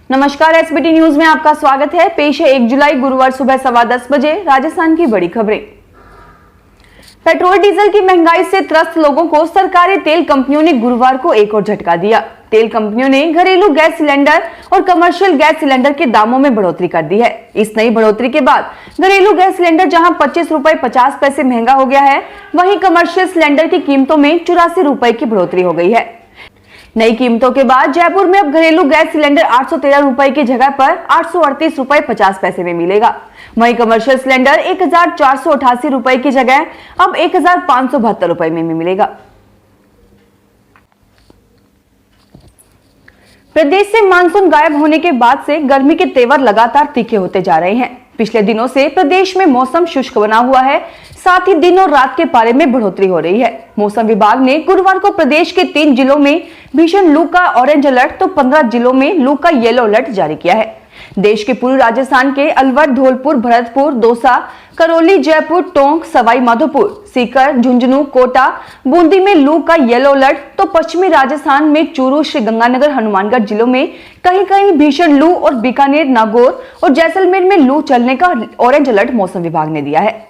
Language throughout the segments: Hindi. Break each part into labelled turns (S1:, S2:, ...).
S1: नमस्कार, एसबीटी न्यूज में आपका स्वागत है। पेश है 1 जुलाई गुरुवार सुबह 10:15 बजे राजस्थान की बड़ी खबरें। पेट्रोल डीजल की महंगाई से त्रस्त लोगों को सरकारी तेल कंपनियों ने गुरुवार को एक और झटका दिया। तेल कंपनियों ने घरेलू गैस सिलेंडर और कमर्शियल गैस सिलेंडर के दामों में बढ़ोतरी कर दी है। इस नई बढ़ोतरी के बाद घरेलू गैस सिलेंडर जहां 25 रुपए 50 पैसे महंगा हो गया है, वहीं कमर्शियल सिलेंडर की कीमतों में 84 रुपए की बढ़ोतरी हो गई है। नई कीमतों के बाद जयपुर में अब घरेलू गैस सिलेंडर 813 रुपए की जगह पर 838 रुपए 50 पैसे में मिलेगा। वहीं कमर्शियल सिलेंडर 1488 रुपए की जगह अब 1572 रुपए में मिलेगा। प्रदेश से मानसून गायब होने के बाद से गर्मी के तेवर लगातार तीखे होते जा रहे हैं। पिछले दिनों से प्रदेश में मौसम शुष्क बना हुआ है, साथ ही दिन और रात के पारे में बढ़ोतरी हो रही है। मौसम विभाग ने गुरुवार को प्रदेश के 3 जिलों में भीषण लू का ऑरेंज अलर्ट तो 15 जिलों में लू का येलो अलर्ट जारी किया है। देश के पूर्वी राजस्थान के अलवर, धौलपुर, भरतपुर, दौसा, करौली, जयपुर, टोंक, सवाई माधोपुर, सीकर, झुंझुनू, कोटा, बूंदी में लू का येलो अलर्ट तो पश्चिमी राजस्थान में चूरू, श्रीगंगानगर, हनुमानगढ़ जिलों में कहीं कहीं भीषण लू और बीकानेर, नागौर और जैसलमेर में लू चलने का ऑरेंज अलर्ट मौसम विभाग ने दिया है।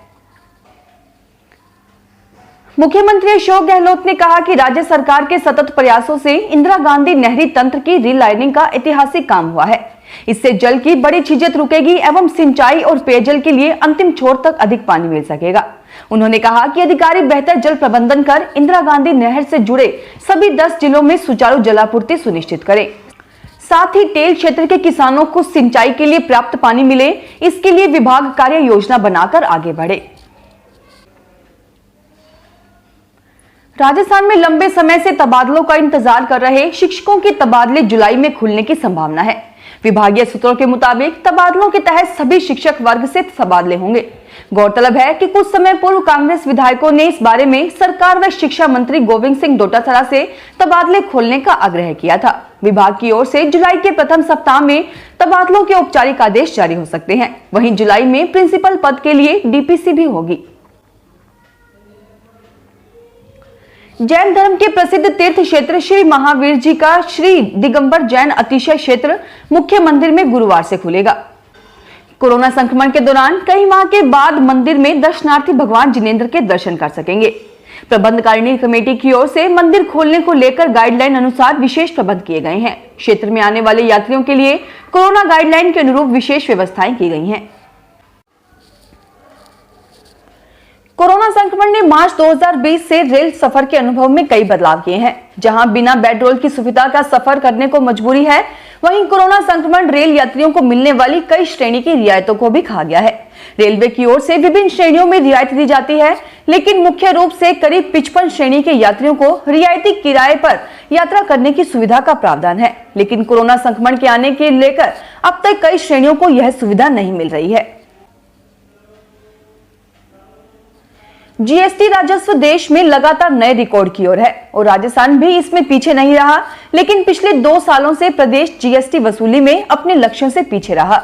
S1: मुख्यमंत्री अशोक गहलोत ने कहा कि राज्य सरकार के सतत प्रयासों से इंदिरा गांधी नहरी तंत्र की रीलाइनिंग का ऐतिहासिक काम हुआ है। इससे जल की बड़ी झीझक रुकेगी एवं सिंचाई और पेयजल के लिए अंतिम छोर तक अधिक पानी मिल सकेगा। उन्होंने कहा कि अधिकारी बेहतर जल प्रबंधन कर इंदिरा गांधी नहर से जुड़े सभी 10 जिलों में सुचारू जलापूर्ति सुनिश्चित करें। साथ ही टेल क्षेत्र के किसानों को सिंचाई के लिए पर्याप्त पानी मिले, इसके लिए विभाग कार्य योजना बनाकर आगे बढ़े। राजस्थान में लंबे समय से तबादलों का इंतजार कर रहे शिक्षकों के तबादले जुलाई में खुलने की संभावना है। विभागीय सूत्रों के मुताबिक तबादलों के तहत सभी शिक्षक वर्ग से तबादले होंगे। गौरतलब है कि कुछ समय पूर्व कांग्रेस विधायकों ने इस बारे में सरकार व शिक्षा मंत्री गोविंद सिंह डोटासरा से तबादले खोलने का आग्रह किया था। विभाग की ओर से जुलाई के प्रथम सप्ताह में तबादलों के औपचारिक आदेश जारी हो सकते हैं। वहीं जुलाई में प्रिंसिपल पद के लिए डीपीसी भी होगी। जैन धर्म के प्रसिद्ध तीर्थ क्षेत्र श्री महावीर जी का श्री दिगंबर जैन अतिशय क्षेत्र मुख्य मंदिर में गुरुवार से खुलेगा। कोरोना संक्रमण के दौरान कई माह के बाद मंदिर में दर्शनार्थी भगवान जिनेंद्र के दर्शन कर सकेंगे। प्रबंधकारिणी कमेटी की ओर से मंदिर खोलने को लेकर गाइडलाइन अनुसार विशेष प्रबंध किए गए हैं। क्षेत्र में आने वाले यात्रियों के लिए कोरोना गाइडलाइन के अनुरूप विशेष व्यवस्थाएं की गई हैं। कोरोना संक्रमण ने मार्च 2020 से रेल सफर के अनुभव में कई बदलाव किए हैं। जहां बिना बेड रोल की सुविधा का सफर करने को मजबूरी है, वहीं कोरोना संक्रमण रेल यात्रियों को मिलने वाली कई श्रेणी की रियायतों को भी खा गया है। रेलवे की ओर से विभिन्न श्रेणियों में रियायत दी जाती है, लेकिन मुख्य रूप से करीब 55 श्रेणी के यात्रियों को रियायती किराए पर यात्रा करने की सुविधा का प्रावधान है। लेकिन कोरोना संक्रमण के आने के लेकर अब तक कई श्रेणियों को यह सुविधा नहीं मिल रही है। जीएसटी राजस्व देश में लगातार नए रिकॉर्ड की ओर है और राजस्थान भी इसमें पीछे नहीं रहा। लेकिन पिछले 2 सालों से प्रदेश जीएसटी वसूली में अपने लक्ष्यों से पीछे रहा।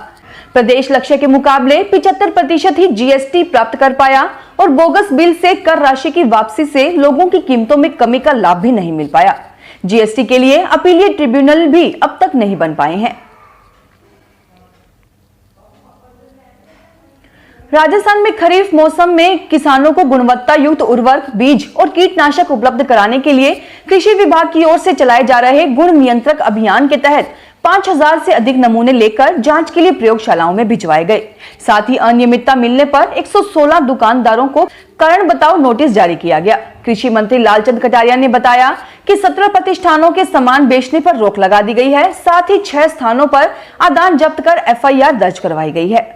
S1: प्रदेश लक्ष्य के मुकाबले 75% ही जीएसटी प्राप्त कर पाया और बोगस बिल से कर राशि की वापसी से लोगों की कीमतों में कमी का लाभ भी नहीं मिल पाया। जीएसटी के लिए अपीलीय ट्रिब्यूनल भी अब तक नहीं बन पाए हैं। राजस्थान में खरीफ मौसम में किसानों को गुणवत्ता युक्त उर्वरक, बीज और कीटनाशक उपलब्ध कराने के लिए कृषि विभाग की ओर से चलाए जा रहे गुण नियंत्रक अभियान के तहत 5000 से अधिक नमूने लेकर जांच के लिए प्रयोगशालाओं में भिजवाए गए। साथ ही अनियमितता मिलने पर 116 दुकानदारों को कारण बताओ नोटिस जारी किया गया। कृषि मंत्री लालचंद कटारिया ने बताया कि 17 प्रतिष्ठानों के सामान बेचने पर रोक लगा दी गई है। साथ ही 6 स्थानों पर आदान जब्त कर एफआईआर दर्ज करवाई गई है।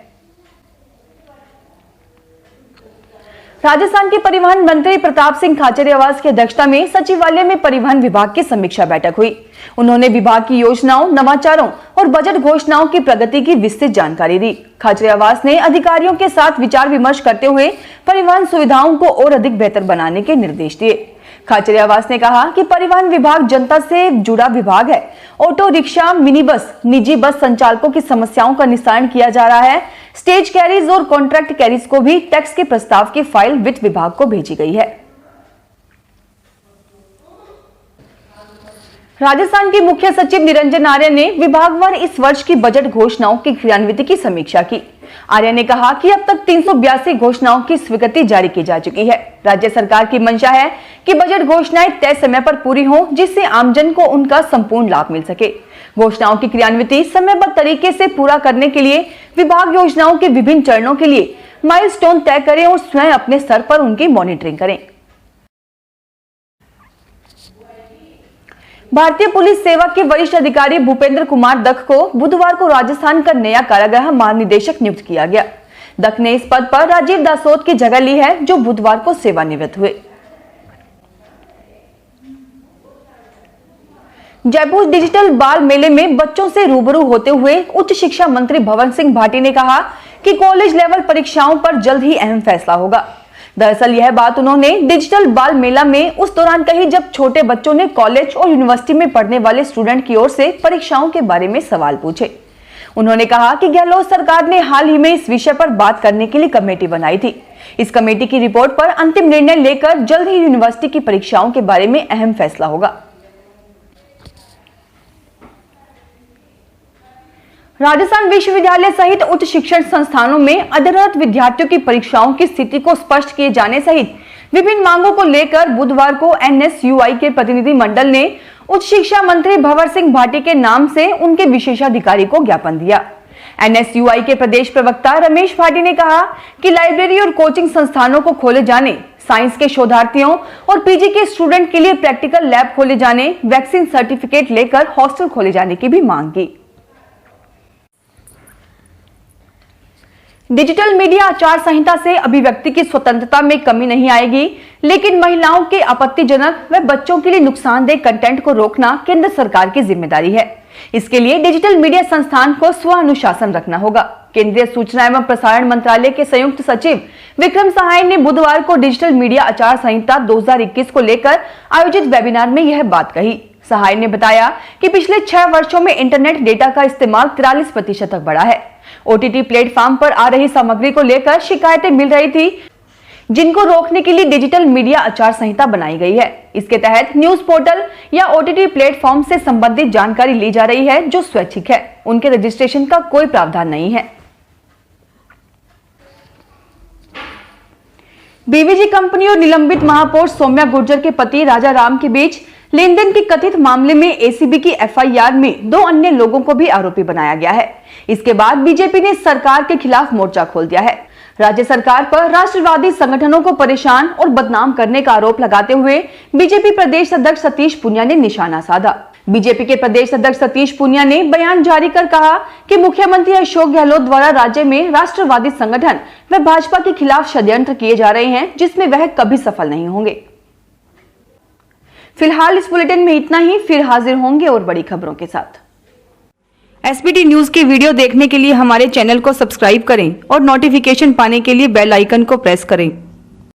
S1: राजस्थान के परिवहन मंत्री प्रताप सिंह खाचरियावास की अध्यक्षता में सचिवालय में परिवहन विभाग की समीक्षा बैठक हुई। उन्होंने विभाग की योजनाओं, नवाचारों और बजट घोषणाओं की प्रगति की विस्तृत जानकारी दी। खाचरियावास ने अधिकारियों के साथ विचार विमर्श करते हुए परिवहन सुविधाओं को और अधिक बेहतर बनाने के निर्देश दिए। खाचरियावास ने कहा कि परिवहन विभाग जनता से जुड़ा विभाग है। ऑटो रिक्शा, मिनी बस, निजी बस संचालकों की समस्याओं का निस्तारण किया जा रहा है। स्टेज कैरीज और कॉन्ट्रैक्ट कैरीज को भी टैक्स के प्रस्ताव की फाइल वित्त विभाग को भेजी गई है। राजस्थान की मुख्य सचिव निरंजन आर्य ने विभागवार इस वर्ष की बजट घोषणाओं की क्रियान्विति की समीक्षा की। आर्य ने कहा कि अब तक 382 घोषणाओं की स्वीकृति जारी की जा चुकी है। राज्य सरकार की मंशा है कि बजट घोषणाएं तय समय पर पूरी हों, जिससे आमजन को उनका संपूर्ण लाभ मिल सके। घोषणाओं की क्रियान्विति समयबद्ध तरीके से पूरा करने के लिए विभाग योजनाओं के विभिन्न चरणों के लिए माइलस्टोन तय करें और स्वयं अपने स्तर पर उनकी मॉनिटरिंग करें। भारतीय पुलिस सेवा के वरिष्ठ अधिकारी भूपेंद्र कुमार दख को बुधवार को राजस्थान का नया कारागृह महानिदेशक नियुक्त किया गया। दख ने इस पद पर राजीव दासोत की जगह ली है, जो बुधवार को सेवानिवृत्त हुए। जयपुर डिजिटल बाल मेले में बच्चों से रूबरू होते हुए उच्च शिक्षा मंत्री भवन सिंह भाटी ने कहा कि कॉलेज लेवल परीक्षाओं पर जल्द ही अहम फैसला होगा। दरअसल यह बात उन्होंने डिजिटल बाल मेला में उस दौरान कही जब छोटे बच्चों ने कॉलेज और यूनिवर्सिटी में पढ़ने वाले स्टूडेंट की ओर से परीक्षाओं के बारे में सवाल पूछे। उन्होंने कहा कि गहलोत सरकार ने हाल ही में इस विषय पर बात करने के लिए कमेटी बनाई थी। इस कमेटी की रिपोर्ट पर अंतिम निर्णय लेकर जल्द ही यूनिवर्सिटी की परीक्षाओं के बारे में अहम फैसला होगा। राजस्थान विश्वविद्यालय सहित उच्च शिक्षण संस्थानों में अध्ययनरत विद्यार्थियों की परीक्षाओं की स्थिति को स्पष्ट किए जाने सहित विभिन्न मांगों को लेकर बुधवार को एनएसयूआई के प्रतिनिधि मंडल ने उच्च शिक्षा मंत्री भंवर सिंह भाटी के नाम से उनके विशेषाधिकारी को ज्ञापन दिया। एनएसयूआई के प्रदेश प्रवक्ता रमेश भाटी ने कहा कि लाइब्रेरी और कोचिंग संस्थानों को खोले जाने, साइंस के शोधार्थियों और पीजी के स्टूडेंट के लिए प्रैक्टिकल लैब खोले जाने, वैक्सीन सर्टिफिकेट लेकर हॉस्टल खोले जाने की भी मांग की। डिजिटल मीडिया आचार संहिता से अभिव्यक्ति की स्वतंत्रता में कमी नहीं आएगी, लेकिन महिलाओं के आपत्तिजनक व बच्चों के लिए नुकसानदेह कंटेंट को रोकना केंद्र सरकार की जिम्मेदारी है। इसके लिए डिजिटल मीडिया संस्थान को स्व अनुशासन रखना होगा। केंद्रीय सूचना एवं प्रसारण मंत्रालय के संयुक्त सचिव विक्रम सहाय ने बुधवार को डिजिटल मीडिया आचार संहिता 2021 को लेकर आयोजित वेबिनार में यह बात कही। सहाय ने बताया कि पिछले 6 वर्षों में इंटरनेट डेटा का इस्तेमाल 43% तक बढ़ा है। ओटीटी प्लेटफॉर्म पर आ रही सामग्री को लेकर शिकायतें मिल रही थी, जिनको रोकने के लिए डिजिटल मीडिया आचार संहिता बनाई गई है। इसके तहत न्यूज पोर्टल या ओटीटी प्लेटफॉर्म से संबंधित जानकारी ली जा रही है जो स्वैच्छिक है, उनके रजिस्ट्रेशन का कोई प्रावधान नहीं है। बीवीजी कंपनी और निलंबित महापौर सौम्या गुर्जर के पति राजा राम के बीच लेन देन के कथित मामले में एसीबी की एफआईआर में 2 अन्य लोगों को भी आरोपी बनाया गया है। इसके बाद बीजेपी ने सरकार के खिलाफ मोर्चा खोल दिया है। राज्य सरकार पर राष्ट्रवादी संगठनों को परेशान और बदनाम करने का आरोप लगाते हुए बीजेपी प्रदेश अध्यक्ष सतीश पूनिया ने निशाना साधा। बीजेपी के प्रदेश अध्यक्ष सतीश पूनिया ने बयान जारी कर कहा कि मुख्यमंत्री अशोक गहलोत द्वारा राज्य में राष्ट्रवादी संगठन व भाजपा के खिलाफ षड्यंत्र किए जा रहे हैं, जिसमें वह कभी सफल नहीं होंगे। फिलहाल इस बुलेटिन में इतना ही, फिर हाजिर होंगे और बड़ी खबरों के साथ। एसबीटी न्यूज के वीडियो देखने के लिए हमारे चैनल को सब्सक्राइब करें और नोटिफिकेशन पाने के लिए बेल आइकन को प्रेस करें।